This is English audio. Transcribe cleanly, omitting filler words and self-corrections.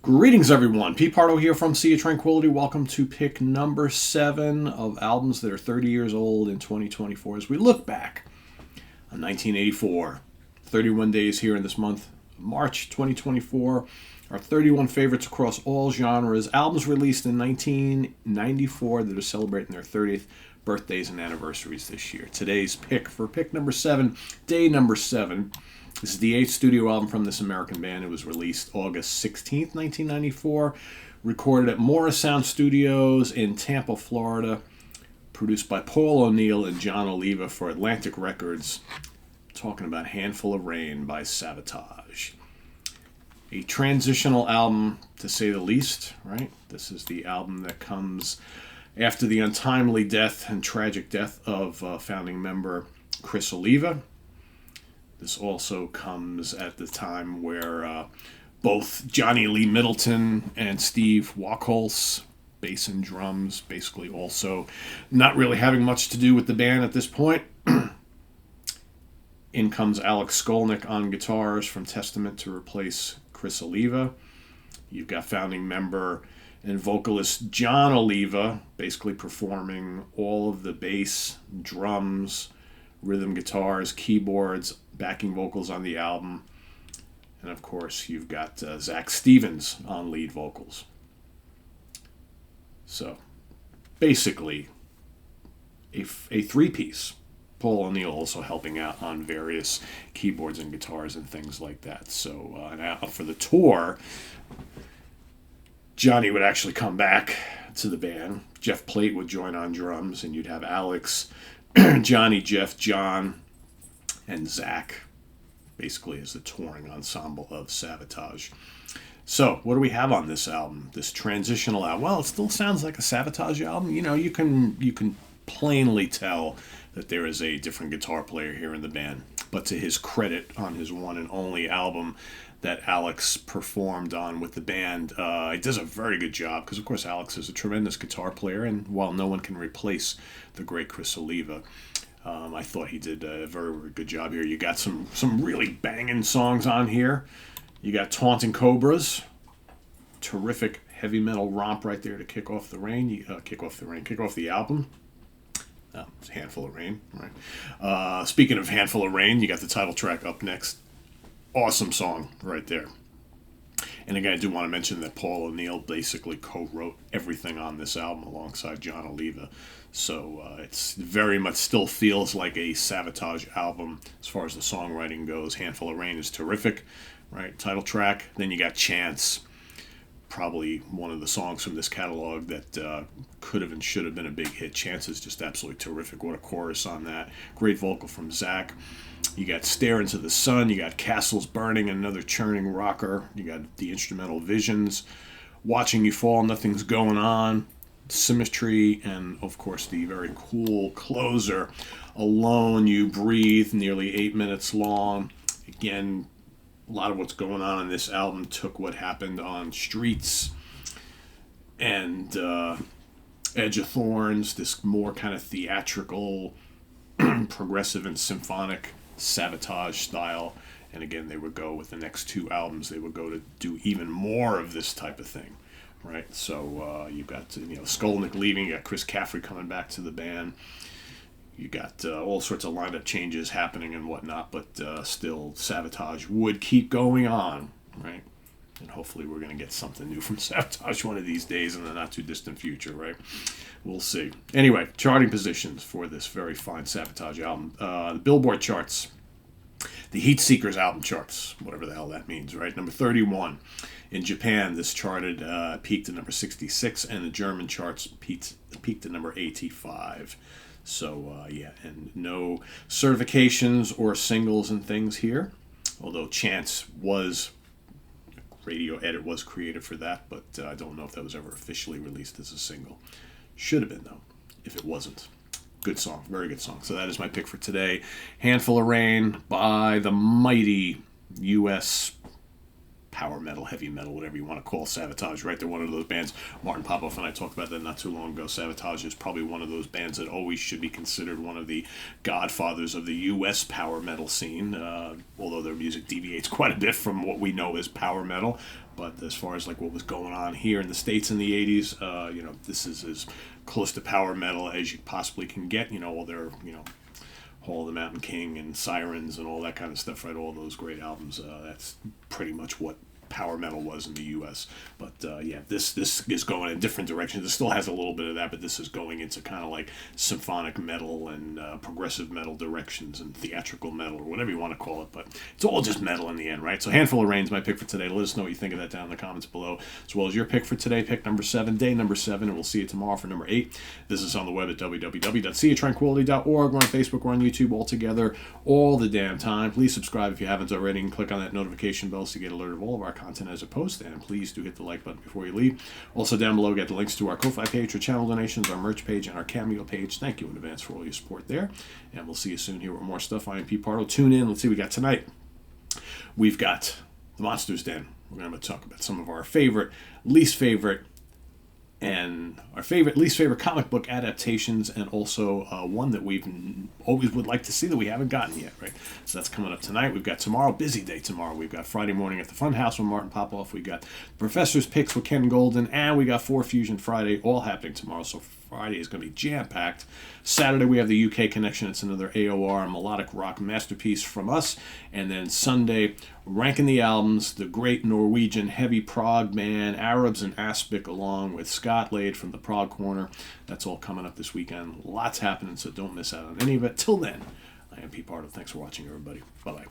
Greetings, everyone. Pete Pardo here from Sea of Tranquility. Welcome to pick number 7 of albums that are 30 years old in 2024 as we look back on 1984. 31 days here in this month, March 2024. Our 31 favorites across all genres. Albums released in 1994 that are celebrating their 30th birthdays and anniversaries this year. Today's pick for pick number 7, day number 7. This is the 8th studio album from this American band. It was released August 16th, 1994. Recorded at Morris Sound Studios in Tampa, Florida. Produced by Paul O'Neill and John Oliva for Atlantic Records. Talking about Handful of Rain by Savatage. A transitional album, to say the least, right? This is the album that comes after the untimely death and tragic death of founding member Chris Oliva. This also comes at the time where both Johnny Lee Middleton and Steve Wachholz, bass and drums, basically also not really having much to do with the band at this point. In comes Alex Skolnick on guitars from Testament to replace Chris Oliva. You've got founding member and vocalist John Oliva basically performing all of the bass, drums, rhythm guitars, keyboards, backing vocals on the album. And of course, you've got Zach Stevens on lead vocals. So, basically, a three-piece. Paul O'Neill also helping out on various keyboards and guitars and things like that. So, now for the tour, Johnny would actually come back to the band. Jeff Plate would join on drums, and you'd have Alex, Johnny, Jeff, John, and Zach, basically as the touring ensemble of Savatage. So, what do we have on this album? This transitional album? Well, it still sounds like a Savatage album. You know, you can plainly tell that there is a different guitar player here in the band. But to his credit, on his one and only album that Alex performed on with the band, he does a very good job, because of course Alex is a tremendous guitar player, and while no one can replace the great Chris Oliva, I thought he did a very, very good job here. You got some really banging songs on here. You got Taunting Cobras, terrific heavy metal romp right there to kick off the album. It's a Handful of Rain, right? Speaking of Handful of Rain, you got the title track up next. Awesome song right there. And again, I do want to mention that Paul O'Neill basically co-wrote everything on this album alongside John Oliva. So it's very much still feels like a Savatage album as far as the songwriting goes. Handful of Rain is terrific, right? Title track. Then you got Chance, probably one of the songs from this catalog that could have and should have been a big hit. Chance is just absolutely terrific. What a chorus on that. Great vocal from Zach. You got Stare Into the Sun. You got Castles Burning, another churning rocker. You got the instrumental Visions. Watching You Fall, Nothing's Going On. Symmetry, and of course the very cool closer, Alone You Breathe, nearly 8 minutes long. Again, a lot of what's going on in this album took what happened on Streets and Edge of Thorns, this more kind of theatrical, progressive and symphonic Savatage style. And again, they would go with the next 2 albums, they would go to do even more of this type of thing. Right, so you've got Skolnick leaving, you got Chris Caffrey coming back to the band, you got all sorts of lineup changes happening and whatnot, but still Savatage would keep going on, right? And hopefully we're going to get something new from Savatage one of these days in the not too distant future, right? We'll see. Anyway, charting positions for this very fine Savatage album. The Billboard charts, the Heat Seekers album charts, whatever the hell that means, right? Number 31. In Japan, this charted, peaked at number 66, and the German charts peaked at number 85. So, yeah, and no certifications or singles and things here, although Chance was, radio edit was created for that, but I don't know if that was ever officially released as a single. Should have been, though, if it wasn't. Good song, very good song. So that is my pick for today. Handful of Rain by the mighty U.S. power metal, heavy metal, whatever you want to call Savatage, right? They're one of those bands. Martin Popoff and I talked about that not too long ago. Savatage is probably one of those bands that always should be considered one of the godfathers of the U.S. power metal scene, although their music deviates quite a bit from what we know as power metal. But as far as like what was going on here in the States in the 80s, this is as close to power metal as you possibly can get. All their, Hall of the Mountain King and Sirens and all that kind of stuff, right? All those great albums. That's pretty much what power metal was in the U.S. But this is going in different directions. This still has a little bit of that, but this is going into kind of like symphonic metal and progressive metal directions and theatrical metal or whatever you want to call it. But it's all just metal in the end, right? So Handful of Rain's my pick for today. Let us know what you think of that down in the comments below, as well as your pick for today, pick number 7, day number 7, and we'll see you tomorrow for number 8. This is on the web at www.seatranquility.org. We're on Facebook, we're on YouTube, all together, all the damn time. Please subscribe if you haven't already, and click on that notification bell so you get alerted of all of our content as a post, and please do hit the like button before you leave. Also down below, get the links to our Ko-Fi page for channel donations, our merch page, and our Cameo page. Thank you in advance for all your support there, and we'll see you soon here with more stuff. I am Pete Pardo. Tune in. Let's see what we got tonight. We've got The Monsters Den. We're going to talk about some of our favorite, least favorite, and our least favorite comic book adaptations, and also one that we've always would like to see that we haven't gotten yet, right? So that's coming up tonight. We've got tomorrow, busy day tomorrow. We've got Friday morning at the Funhouse with Martin Popoff. We got Professor's Picks with Ken Golden, and we got 4 Fusion Friday, all happening tomorrow. So Friday is going to be jam-packed. Saturday, we have the UK Connection. It's another AOR melodic rock masterpiece from us. And then Sunday, ranking the albums, the great Norwegian heavy prog band, Arabs and Aspic, along with Scott Lade from the Prog Corner. That's all coming up this weekend. Lots happening, so don't miss out on any of it. Till then, I am Pete Pardo. Thanks for watching, everybody. Bye-bye.